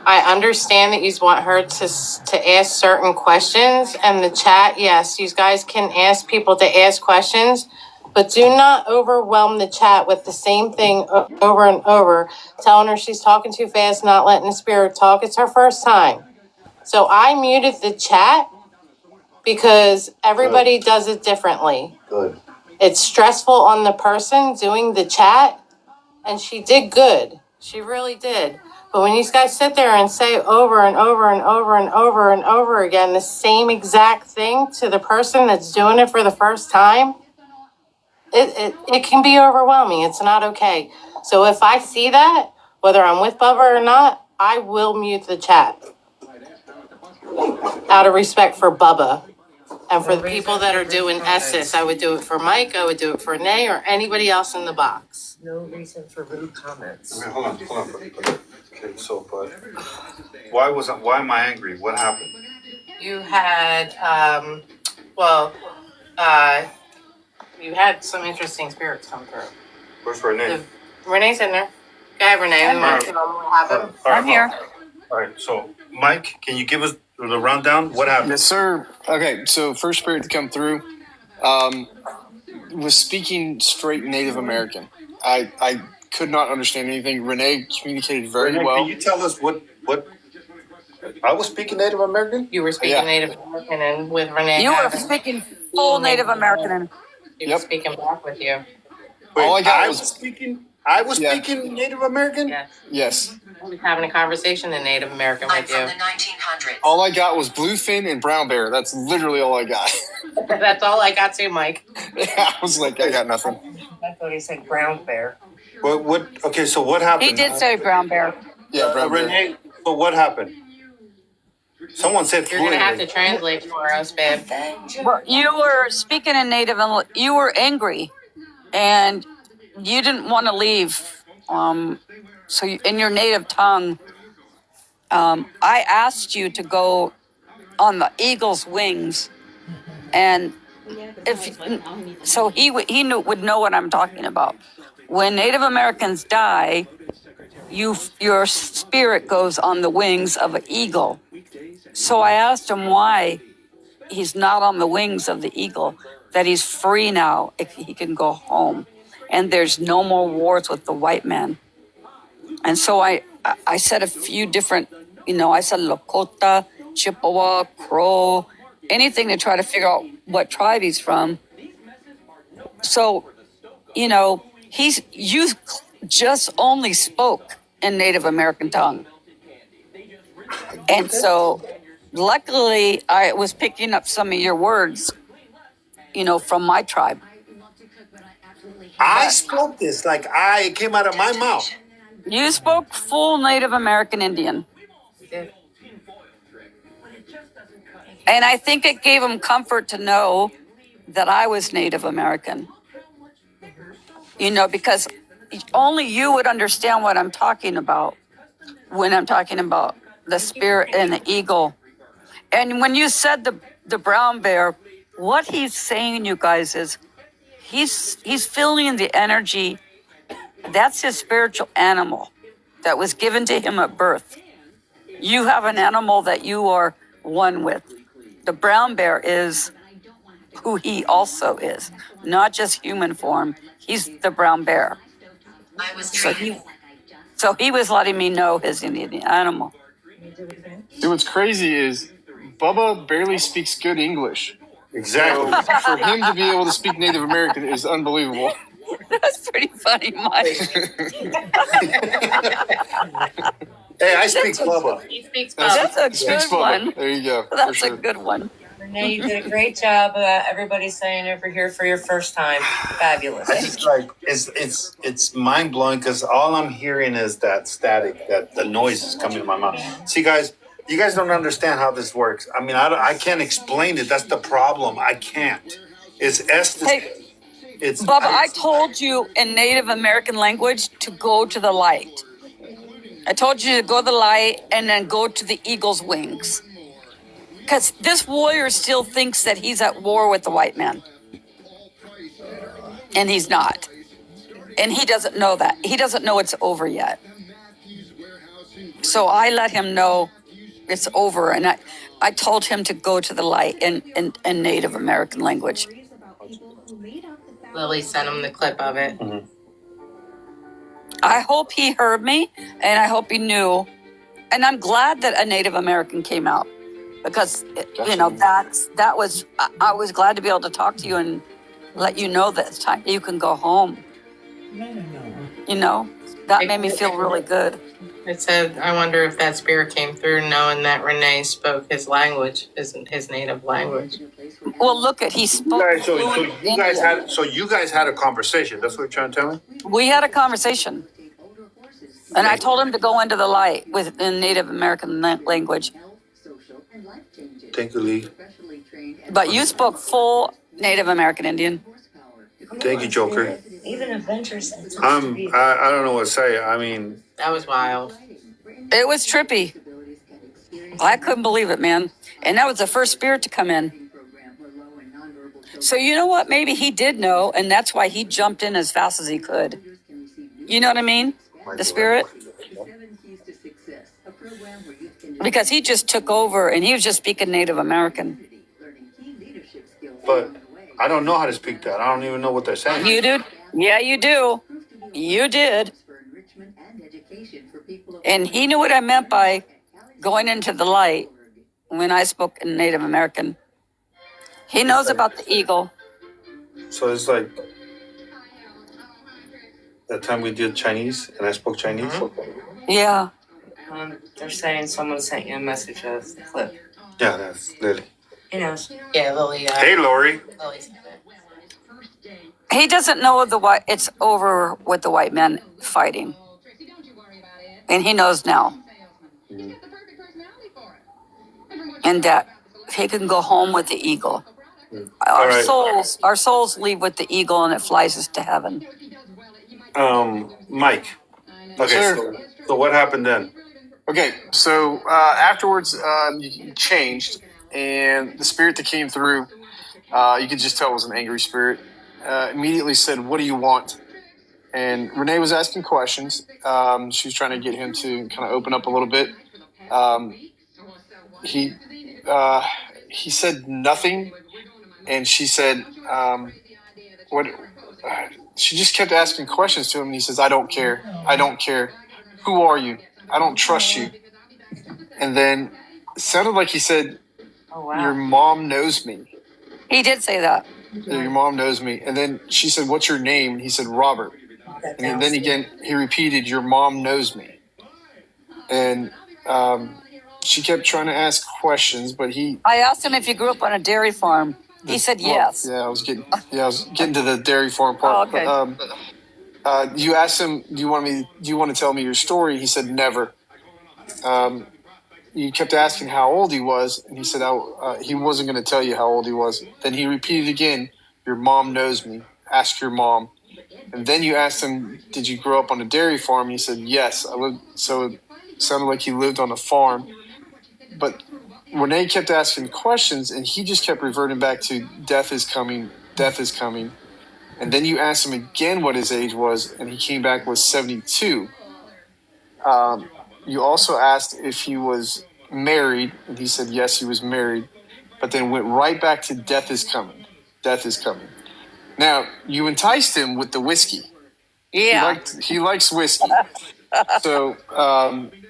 I understand that you want her to ask certain questions, and the chat, yes, you guys can ask people to ask questions, but do not overwhelm the chat with the same thing over and over, telling her she's talking too fast, not letting the spirit talk. It's her first time. So I muted the chat because everybody does it differently. Good. It's stressful on the person doing the chat, and she did good. She really did. But when you guys sit there and say over and over and over and over and over again the same exact thing to the person that's doing it for the first time, it can be overwhelming. It's not okay. So if I see that, whether I'm with Bubba or not, I will mute the chat out of respect for Bubba. And for the people that are doing Estes, I would do it for Mike, I would do it for Nay, or anybody else in the box. No reason for rude comments. Hold on. Okay, so, but why am I angry? What happened? You had, you had some interesting spirits come through. Where's Renee? Renee's in there. Go ahead, Renee. We want to know what happened. I'm here. All right, so Mike, can you give us the rundown? What happened? Yes, sir. Okay, so first spirit to come through was speaking straight Native American. I could not understand anything. Renee communicated very Renee, well. can you tell us what I was speaking Native American? You were speaking Native American, and with Renee. You were speaking full Native American. She was speaking back with you. Wait, all I got I was speaking Native American? Yes. Yes. I was having a conversation in Native American with you. From the 1900s. All I got was bluefin and brown bear. That's literally all I got. That's all I got too, Mike. I was like, I got nothing. I thought he said brown bear. Okay, so what happened? He did say brown bear. Yeah, brown bear. Renee, so what happened? Someone said You're going to have to translate for us, babe. Well, you were speaking in native and you were angry and you didn't want to leave. So in your native tongue, I asked you to go on the eagle's wings, and he would know what I'm talking about. When Native Americans die, your spirit goes on the wings of an eagle. So I asked him why he's not on the wings of the eagle, that he's free now, if he can go home, and there's no more wars with the white man. And so I said a few different, I said Lakota, Chippewa, Crow, anything to try to figure out what tribe he's from. So, you just only spoke in Native American tongue. And so luckily I was picking up some of your words, from my tribe. I spoke this it came out of my mouth. You spoke full Native American Indian. And I think it gave him comfort to know that I was Native American. Because only you would understand what I'm talking about when I'm talking about the spirit and the eagle. And when you said the brown bear, what he's saying, you guys, is he's feeling the energy. That's his spiritual animal that was given to him at birth. You have an animal that you are one with. The brown bear is who he also is, not just human form. He's the brown bear. So he was letting me know his Indian animal. Dude, what's crazy is Bubba barely speaks good English. Exactly. So for him to be able to speak Native American is unbelievable. That's pretty funny, Mike. Hey, I speak Bubba. He speaks Bubba. That's a good one. There you go. That's a good one. Renee, you did a great job. Everybody's saying over here for your first time. Fabulous. I just it's mind blowing because all I'm hearing is that static, that the noise is coming to my mouth. See, guys, you guys don't understand how this works. I mean, I can't explain it. That's the problem. I can't. Bubba, I told you in Native American language to go to the light. I told you to go to the light and then go to the eagle's wings. Because this warrior still thinks that he's at war with the white man. And he's not. And he doesn't know that. He doesn't know it's over yet. So I let him know it's over, and I told him to go to the light in Native American language. Lily sent him the clip of it. Mm-hmm. I hope he heard me, and I hope he knew. And I'm glad that a Native American came out, because that was I was glad to be able to talk to you and let you know that it's time you can go home. You know, that made me feel really good. It said, I wonder if that spirit came through knowing that Renee spoke his language, his native language. Well, look at he spoke. So you guys had a conversation. That's what you're trying to tell me? We had a conversation, and I told him to go into the light in Native American language. Thank you, Lee. But you spoke full Native American Indian. Thank you, Joker. Even Adventure Sense. I don't know what to say. I mean, That was wild. It was trippy. I couldn't believe it, man. And that was the first spirit to come in. So you know what? Maybe he did know, and that's why he jumped in as fast as he could. You know what I mean? The spirit. Because he just took over, and he was just speaking Native American. but I don't know how to speak that. I don't even know what they're saying. You do? Yeah, you do. You did. And he knew what I meant by going into the light when I spoke in Native American. He knows about the eagle. So it's like that time we did Chinese and I spoke Chinese. Yeah. They're saying someone sent you a message of the clip. Yeah, that's Lily. He knows. Yeah, Lily. Hey, Lori. Lily sent it. He doesn't know it's over with the white men fighting. And he knows now. And that he can go home with the eagle. Our souls leave with the eagle and it flies us to heaven. Mike. Okay, so what happened then? Okay, so afterwards, you changed, and the spirit that came through, you could just tell it was an angry spirit, immediately said, "What do you want?" And Renee was asking questions. She was trying to get him to kind of open up a little bit. He said nothing, and she said, "What?" She just kept asking questions to him, and he says, "I don't care. I don't care. Who are you? I don't trust you." And then it sounded like he said, Oh, wow. "Your mom knows me." He did say that. Yeah, your mom knows me. And then she said, "What's your name?" And he said, "Robert." And then again, he repeated, "Your mom knows me." And she kept trying to ask questions, but I asked him if you grew up on a dairy farm. He said yes. Yeah, I was getting to the dairy farm part. Oh, okay. But, you asked him, do you want to tell me your story? He said, "Never." You kept asking how old he was, and he said he wasn't going to tell you how old he was. Then he repeated again, "Your mom knows me. Ask your mom." And then you asked him, "Did you grow up on a dairy farm?" And he said, "Yes, I lived." So it sounded like he lived on a farm. But Renee kept asking questions, and he just kept reverting back to death is coming, death is coming. And then you asked him again what his age was, and he came back with 72. You also asked if he was married, and he said yes, he was married, but then went right back to death is coming. Death is coming. Now, you enticed him with the whiskey. Yeah. He likes whiskey. So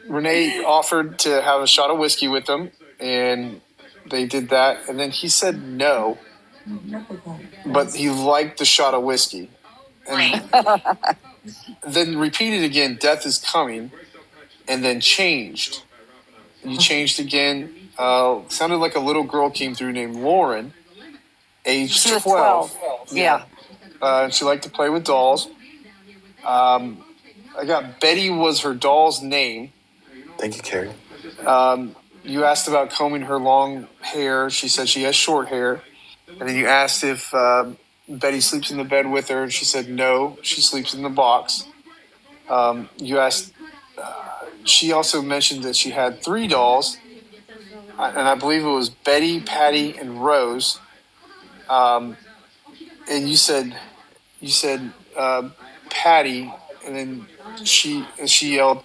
Renee offered to have a shot of whiskey with him, and they did that. And then he said no, but he liked the shot of whiskey. And then repeated again, "Death is coming," and then changed. You changed again. Sounded like a little girl came through named Lauren, age She was 12. 12. Yeah. She liked to play with dolls. I got Betty was her doll's name. Thank you, Carrie. You asked about combing her long hair. She said she has short hair. And then you asked if Betty sleeps in the bed with her, and she said no, she sleeps in the box. You asked. She also mentioned that she had 3 dolls, and I believe it was Betty, Patty, and Rose. And you said Patty, and then she yelled,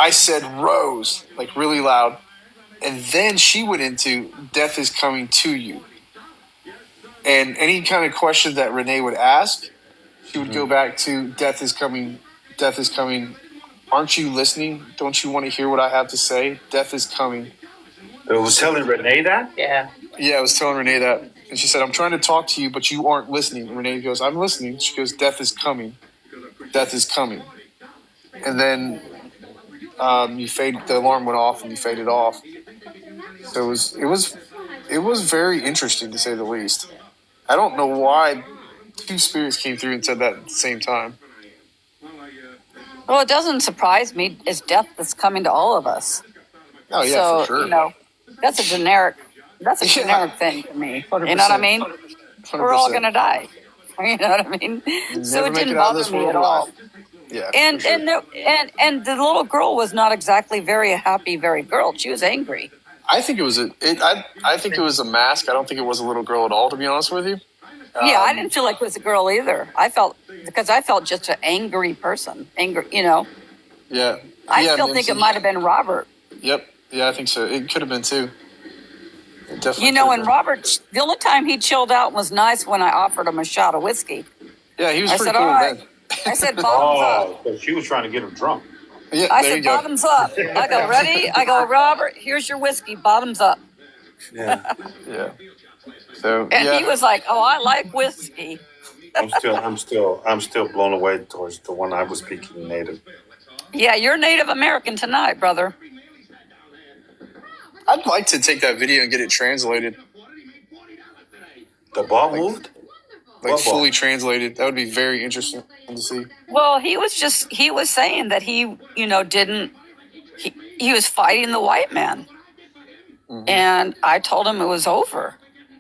I said Rose, like really loud. And then she went into death is coming to you. And any kind of question that Renee would ask, she would go back to death is coming, death is coming. Aren't you listening? Don't you want to hear what I have to say? Death is coming. It was telling Renee that? Yeah. Yeah, I was telling Renee that. And she said, I'm trying to talk to you, but you aren't listening. And Renee goes, I'm listening. She goes, death is coming. Death is coming. And then the alarm went off and you faded off. So it was very interesting to say the least. I don't know why two spirits came through and said that at the same time. Well, it doesn't surprise me. It's death that's coming to all of us. Oh yeah, So, for sure. you know, that's a generic thing to me. 100%. You know what I mean? 100%. We're all going to die. You know what I mean? So it didn't bother me at all. Yeah. And the little girl was not exactly very happy, very girl. She was angry. I think it was I think it was a mask. I don't think it was a little girl at all, to be honest with you. Yeah, I didn't feel like it was a girl either. I felt just an angry person. Angry, you know. Yeah. I still think it might have been Robert. Yep. Yeah, I think so. It could have been too. It definitely. You know, and Robert, the only time he chilled out was nice when I offered him a shot of whiskey. Yeah, he was pretty said, cool all right. then. I said, bottoms up. Oh, she was trying to get him drunk. Yeah, I there said, you go. bottoms up. I go, ready? I go, Robert, here's your whiskey. Bottoms up. Yeah. Yeah. So And he was like, oh, I like whiskey. I'm still blown away towards the one I was speaking native. Yeah, you're Native American tonight, brother. I'd like to take that video and get it translated. The ball moved? Like What ball? fully translated. That would be very interesting to see. Well, he was saying that he was fighting the white man. Mm-hmm. And I told him it was over.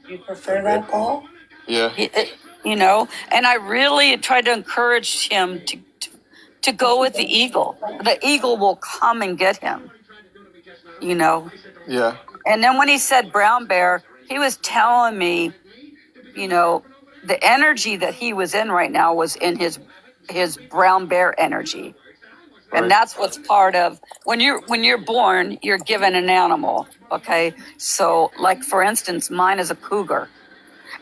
You prefer that ball? Yeah. You know, and I really tried to encourage him to go with the eagle. The eagle will come and get him, you know. Yeah. And then when he said brown bear, he was telling me, you know, the energy that he was in right now was in his brown bear energy. Right. And that's what's part of when you're born, you're given an animal. Okay. So like, for instance, mine is a cougar.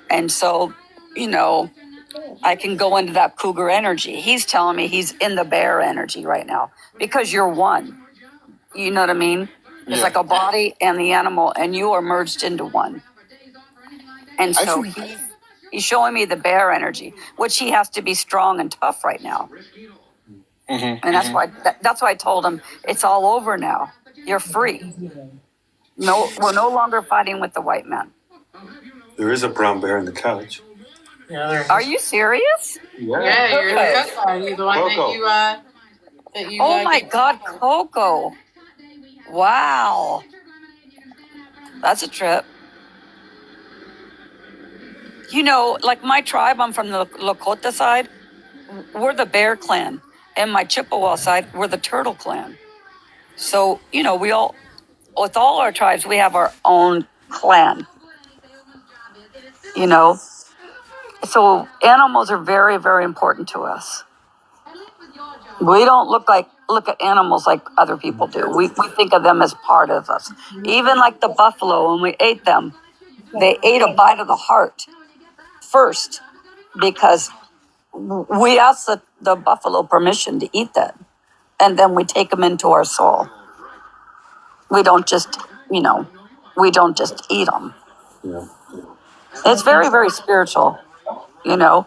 And so, you know, I can go into that cougar energy. He's telling me he's in the bear energy right now because you're one. You know what I mean? It's like a body and the animal, and you are merged into one. And so he's showing me the bear energy, which he has to be strong and tough right now. Mm-hmm. And that's why I told him it's all over now. You're free. No, we're no longer fighting with the white man. There is a brown bear in the couch. Are you serious? Yeah, you're Okay. the Coco. You the one Coco. that you Oh my God, Coco. Wow. That's a trip. You know, like my tribe, I'm from the Lakota side. We're the bear clan. And my Chippewa side, we're the turtle clan. So, you know, with all our tribes, we have our own clan. You know? So animals are very, very important to us. We don't look at animals like other people do. We think of them as part of us. Even like the buffalo, when we ate them, they ate a bite of the heart first because we asked the buffalo permission to eat that. And then we take them into our soul. We don't just, you know, eat them. Yeah. It's very, very spiritual, you know.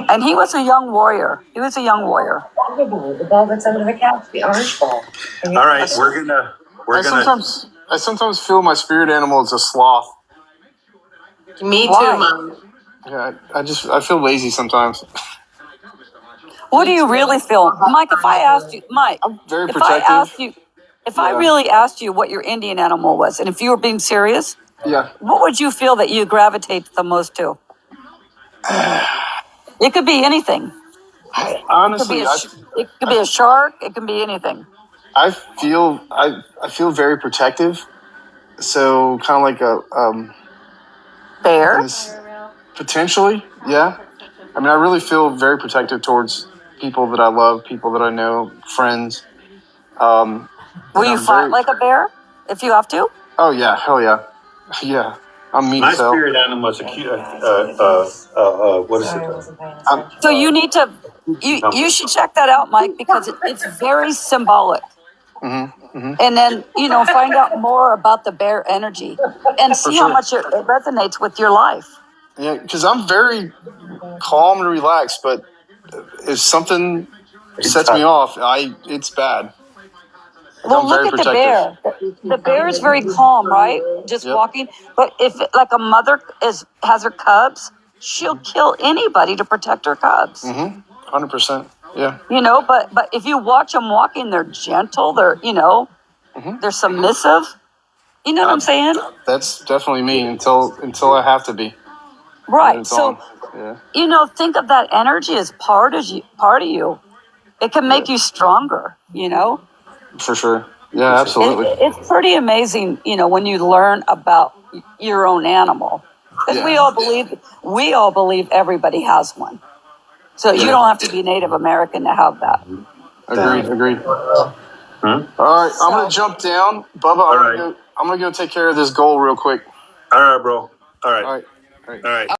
And he was a young warrior. The ball that's under the couch, the orange ball. All right, I sometimes feel my spirit animal is a sloth. Me too, Why? Mom. Yeah, I feel lazy sometimes. What do you really feel? Mike, if I asked you, I'm very if protective. I really asked you what your Indian animal was, and if you were being serious, Yeah. what would you feel that you gravitate the most to? It could be anything. Honestly, It could be a shark. It can be anything. I feel very protective. So kind of like a Bear. potentially, yeah. I mean, I really feel very protective towards people that I love, people that I know, friends. Will you fight like a bear if you have to? Oh yeah, hell yeah, yeah. I'm mean My as hell. spirit animal is a cute. What is Sorry, I it? wasn't paying attention. So you need to, you should check that out, Mike, because it's very symbolic. And then, find out more about the bear energy and see how sure. much it resonates with your life. Yeah, because I'm very calm and relaxed, but if something sets me off, it's bad. Well, I'm look very at the protective. bear. The bear is very calm, right? Just Yep. walking. But if like a mother has her cubs, she'll kill anybody to protect her cubs. 100%. Yeah. But if you watch them walking, they're gentle. They're they're submissive. You know what I'm saying? That's definitely me until I have to be. Right. So Yeah. think of that energy as part of you. It can make you stronger. For sure. Yeah, absolutely. It's pretty amazing, when you learn about your own animal, because we all believe everybody has one. So you don't have to be Native American to have that. Agreed. All right, I'm gonna jump down, Bubba. I'm gonna go take care of this goal real quick. All right, bro. All right. All right. All right.